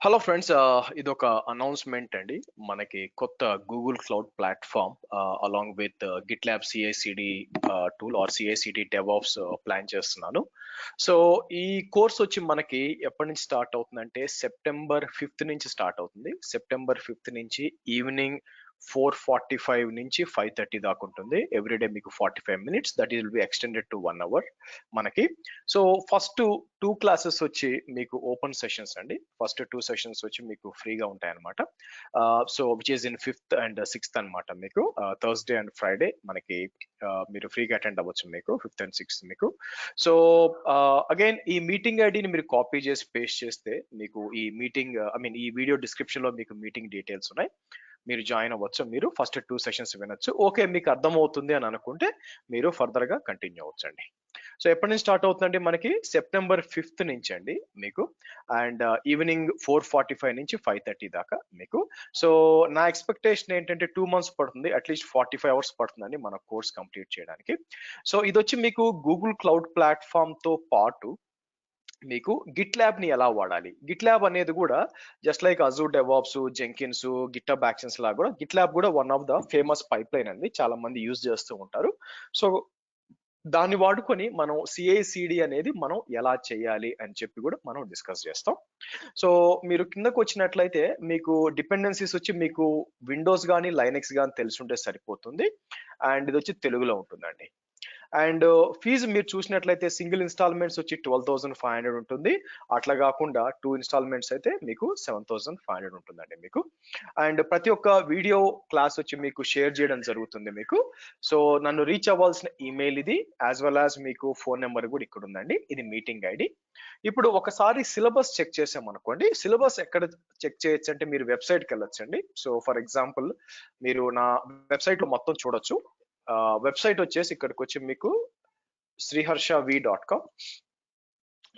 Hello friends, ఇదొక announcement అండి. మనకి కొత్త Google cloud platform along with GitLab CICD tool or CICD DevOps plan చేస్తున్నాను. సో ఈ కోర్స్ వచ్చి మనకి ఎప్పటి నుంచి స్టార్ట్ అవుతుందంటే సెప్టెంబర్ 5th నుంచి స్టార్ట్ అవుతుంది. సెప్టెంబర్ 5th నుంచి ఈవినింగ్ 4:45 నుంచి 5:30 దాకా ఉంటుంది. ఎవ్రీడే మీకు 45 minutes, that will be extended to 1 hour మనకి. సో ఫస్ట్ టూ క్లాసెస్ వచ్చి మీకు ఓపెన్ సెషన్స్ అండి. ఫస్ట్ టూ సెషన్స్ వచ్చి మీకు ఫ్రీగా ఉంటాయన్నమాట. So which is in 5th and 6th అనమాట. మీకు థర్స్డే అండ్ ఫ్రైడే మనకి మీరు ఫ్రీగా అటెండ్ అవ్వచ్చు మీకు 5th అండ్ 6th మీకు. సో అగైన్ ఈ మీటింగ్ ఐడిని మీరు కాపీ చేసి పేస్ట్ చేస్తే మీకు ఈ మీటింగ్ ఈ వీడియో డిస్క్రిప్షన్ లో మీకు మీటింగ్ డీటెయిల్స్ ఉన్నాయి. మీరు జాయిన్ అవ్వచ్చు. మీరు ఫస్ట్ టూ సెషన్స్ వినొచ్చు. ఓకే, మీకు అర్థమవుతుంది అని అనుకుంటే మీరు ఫర్దర్ గా కంటిన్యూ అవ్వచ్చండి. సో ఎప్పటి నుంచి స్టార్ట్ అవుతుందండి? మనకి సెప్టెంబర్ 5th నుంచి అండి మీకు. అండ్ ఈవినింగ్ 4:45 నుంచి 5:30 దాకా మీకు. సో నా ఎక్స్పెక్టేషన్ ఏంటంటే 2 months పడుతుంది, అట్లీస్ట్ 45 hours పడుతుందండి మన కోర్స్ కంప్లీట్ చేయడానికి. సో ఇది వచ్చి మీకు గూగుల్ క్లౌడ్ ప్లాట్ఫామ్ తో పాటు మీకు గిట్ ల్యాబ్ ని ఎలా వాడాలి. గిట్ ల్యాబ్ అనేది కూడా just like Azure DevOps, Jenkins, GitHub actions లాగా కూడా గిట్ ల్యాబ్ కూడా one of the famous pipe line అండి. చాలా మంది యూజ్ చేస్తూ ఉంటారు. సో దాన్ని వాడుకొని మనం సిఐసిడి అనేది మనం ఎలా చేయాలి అని చెప్పి కూడా మనం డిస్కస్ చేస్తాం. సో మీరు కిందకు వచ్చినట్లయితే మీకు డిపెండెన్సీస్ వచ్చి మీకు విండోస్ కానీ లైనెక్స్ కానీ తెలుసుంటే సరిపోతుంది. అండ్ ఇది వచ్చి తెలుగులో ఉంటుందండి. అండ్ ఫీజు మీరు చూసినట్లయితే సింగిల్ ఇన్స్టాల్మెంట్స్ వచ్చి 12,500 ఉంటుంది. అట్లా కాకుండా 2 ఇన్స్టాల్మెంట్స్ అయితే మీకు 7,500 ఉంటుందండి మీకు. అండ్ ప్రతి ఒక్క వీడియో క్లాస్ వచ్చి మీకు షేర్ చేయడం జరుగుతుంది మీకు. సో నన్ను రీచ్ అవ్వాల్సిన ఈమెయిల్ ఇది, యాజ్ వెల్ యాజ్ మీకు ఫోన్ నెంబర్ కూడా ఇక్కడ ఉందండి. ఇది మీటింగ్ ఐడి. ఇప్పుడు ఒకసారి సిలబస్ చెక్ చేసామనుకోండి, సిలబస్ ఎక్కడ చెక్ చేయొచ్చు అంటే మీరు వెబ్సైట్కి వెళ్ళొచ్చండి. సో ఫర్ ఎగ్జాంపుల్ మీరు నా వెబ్సైట్ లో మొత్తం చూడొచ్చు. వెబ్సైట్ వచ్చేసి ఇక్కడికి వచ్చి మీకు sriharshav.com,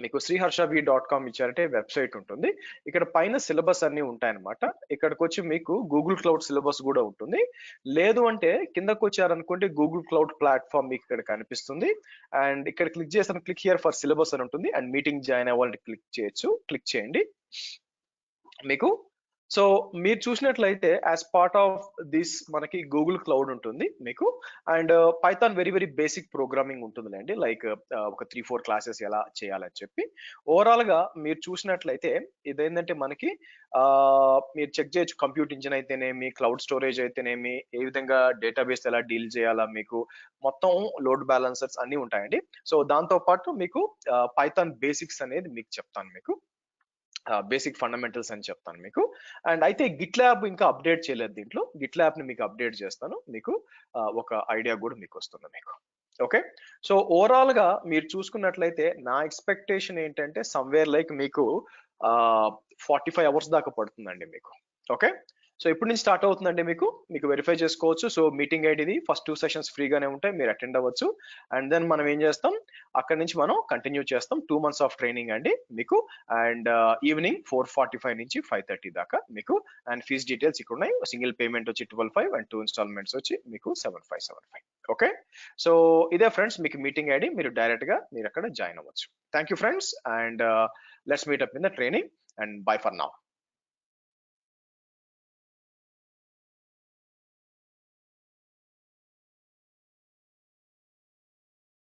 మీకు sriharshav.com ఇచ్చారంటే వెబ్సైట్ ఉంటుంది. ఇక్కడ పైన సిలబస్ అన్ని ఉంటాయన్నమాట. ఇక్కడికి వచ్చి మీకు గూగుల్ క్లౌడ్ సిలబస్ కూడా ఉంటుంది. లేదు అంటే కిందకు వచ్చారనుకోండి, గూగుల్ క్లౌడ్ ప్లాట్ఫామ్ మీకు ఇక్కడ కనిపిస్తుంది. అండ్ ఇక్కడ క్లిక్ చేసాను, క్లిక్ హియర్ ఫర్ సిలబస్ అని ఉంటుంది. అండ్ మీటింగ్ జాయిన్ అవ్వాలంటే క్లిక్ చేయొచ్చు. క్లిక్ చేయండి మీకు. సో మీరు చూసినట్లయితే యాజ్ పార్ట్ ఆఫ్ దిస్ మనకి గూగుల్ క్లౌడ్ ఉంటుంది మీకు. And Python very very basic programming ఉంటుందిలేండి. లైక్ ఒక 3-4 క్లాసెస్ ఎలా చేయాలని చెప్పి. ఓవరాల్ గా మీరు చూసినట్లయితే ఇదేంటంటే మనకి మీరు చెక్ చేయొచ్చు. కంప్యూట్ ఇంజిన్ అయితేనేమి, క్లౌడ్ స్టోరేజ్ అయితేనేమి, ఏ విధంగా డేటాబేస్ ఎలా డీల్ చేయాలా, మీకు మొత్తం లోడ్ బ్యాలెన్సర్స్ అన్ని ఉంటాయండి. సో దాంతో పాటు మీకు పైథాన్ బేసిక్స్ అనేది మీకు చెప్తాను మీకు. బేసిక్ ఫండమెంటల్స్ అని చెప్తాను మీకు. అండ్ అయితే గిట్ ల్యాబ్ ఇంకా అప్డేట్ చేయలేదు దీంట్లో. గిట్ ల్యాబ్ ని మీకు అప్డేట్ చేస్తాను మీకు. ఒక ఐడియా కూడా మీకు వస్తుంది మీకు. ఓకే, సో ఓవరాల్ గా మీరు చూసుకున్నట్లయితే నా ఎక్స్పెక్టేషన్ ఏంటంటే సమ్వేర్ లైక్ మీకు 45 hours దాకా పడుతుందండి మీకు. ఓకే, సో ఇప్పటి నుంచి స్టార్ట్ అవుతుందండి మీకు. మీకు వెరిఫై చేసుకోవచ్చు. సో మీటింగ్ ఐడిది ఫస్ట్ 2 సెషన్స్ ఫ్రీగానే ఉంటాయి, మీరు అటెండ్ అవ్వచ్చు. అండ్ దెన్ మనం ఏం చేస్తాం, అక్కడ నుంచి మనం కంటిన్యూ చేస్తాం. 2 months ఆఫ్ ట్రైనింగ్ అండి మీకు. అండ్ ఈవినింగ్ 4:45 నుంచి 5:30 దాకా మీకు. అండ్ ఫీజ్ డీటెయిల్స్ ఇక్కడ ఉన్నాయి. సింగిల్ పేమెంట్ వచ్చి 12,500 అండ్ 2 ఇన్స్టాల్మెంట్స్ వచ్చి మీకు 7,575. ఓకే, సో ఇదే ఫ్రెండ్స్ మీకు మీటింగ్ ఐడి. మీరు డైరెక్ట్ గా మీరు అక్కడ జాయిన్ అవ్వచ్చు. Thank you friends, and let's meet up in the training, and by for now.